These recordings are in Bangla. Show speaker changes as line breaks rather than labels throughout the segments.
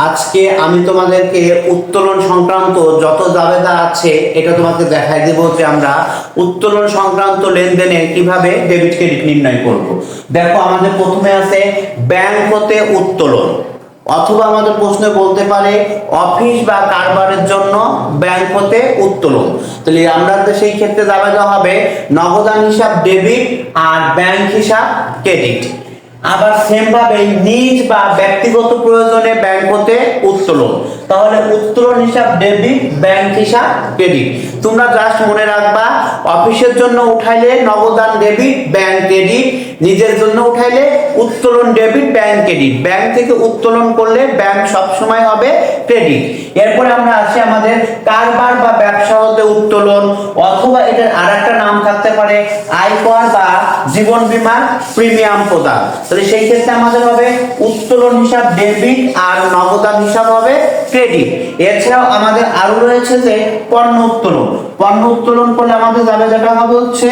আজকে আমি তোমাদেরকে উত্তোলন সংক্রান্ত যত জাবেদা আছে এটা তোমাকে দেখাই দেব যে আমরা উত্তোলন সংক্রান্ত লেনদেনে কিভাবে ডেবিট ক্রেডিট নির্ণয় করব। দেখো আমাদের প্রথমে আছে ব্যাংক হতে উত্তোলন, অথবা আমাদের প্রশ্নে বলতে পারে অফিস বা কারবারের জন্য ব্যাংক হতে উত্তোলন। তাহলে আমরা সেই ক্ষেত্রে জাবেদা হবে নগদান হিসাব ডেবিট আর ব্যাংক হিসাব ক্রেডিট। আবার সেম ভাবে নিজ বা ব্যক্তিগত প্রয়োজনে ব্যাংক হতে উত্তোলন, তাহলে উত্তোলন হিসাব ডেবিট, ব্যাংক হিসাব ক্রেডিট। তোমরা জাস্ট মনে রাখবা অফিসের জন্য উঠাইলে নগদান ডেবিট, ব্যাংক ক্রেডিট, নিজের জন্য উঠাইলে উত্তোলন ডেবিট, ব্যাংক ক্রেডিট। ব্যাংক থেকে উত্তোলন করলে ব্যাংক সবসময় হবে ক্রেডিট। এরপরে আমরা আসি আমাদের কারবার বা ব্যবসা হতে উত্তোলন, অথবা এটার আরেকটা নাম থাকতে পারে আয়কর বা জীবন বীমার প্রিমিয়াম প্রদান। তাহলে সেই ক্ষেত্রে আমাদের হবে উত্তোলন হিসাব ডেবিট আর নগদান হিসাব হবে ক্রেডিট। এছাড়াও আমাদের আরো রয়েছে যে পণ্য উত্তোলন। পণ্য উত্তোলন করলে আমাদের যাবে যেটা হবে হচ্ছে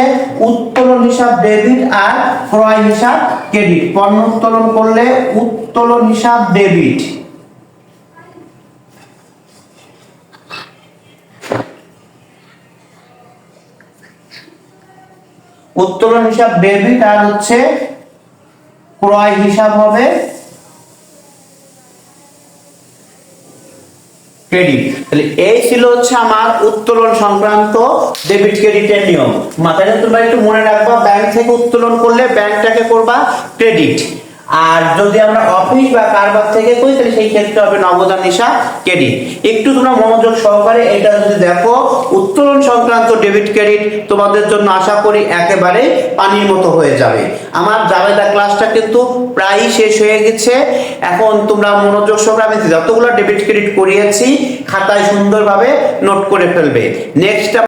উত্তোলন হিসাব ডেবিট আর ক্রয় হিসাব ক্রেডিট। পণ্য উত্তোলন করলে উত্তোলন হিসাব ডেবিট, উত্তোলন হিসাব ডেবিট আর হচ্ছে ক্রয় হিসাব হবে ক্রেডিট। তাহলে এই ছিল হচ্ছে আমার উত্তোলন সংক্রান্ত ডেবিট ক্রেডিটের নিয়ম। মাথায় তোমরা একটু মনে রাখবা, ব্যাংক থেকে উত্তোলন করলে ব্যাংকটাকে করবা ক্রেডিট, আর যদি আমরা অফিস বা কারবার থেকে করি তাহলে সেই ক্ষেত্রে হবে নগদান হিসাব ক্রেডিট। একটু তোমরা মনোযোগ সহকারে এটা যদি দেখো, উত্তোলন সংক্রান্ত ডেবিট ক্রেডিট তোমাদের জন্য আশা করি একেবারে পানির মতো হয়ে যাবে। আমার জাবেদা ক্লাসটা কিন্তু প্রায় শেষ হয়ে গেছে। এখন তোমরা মনোযোগ সহকারে আমি যতগুলো ডেবিট ক্রেডিট করিয়েছি খাতায় সুন্দরভাবে নোট করে ফেলবে। নেক্সট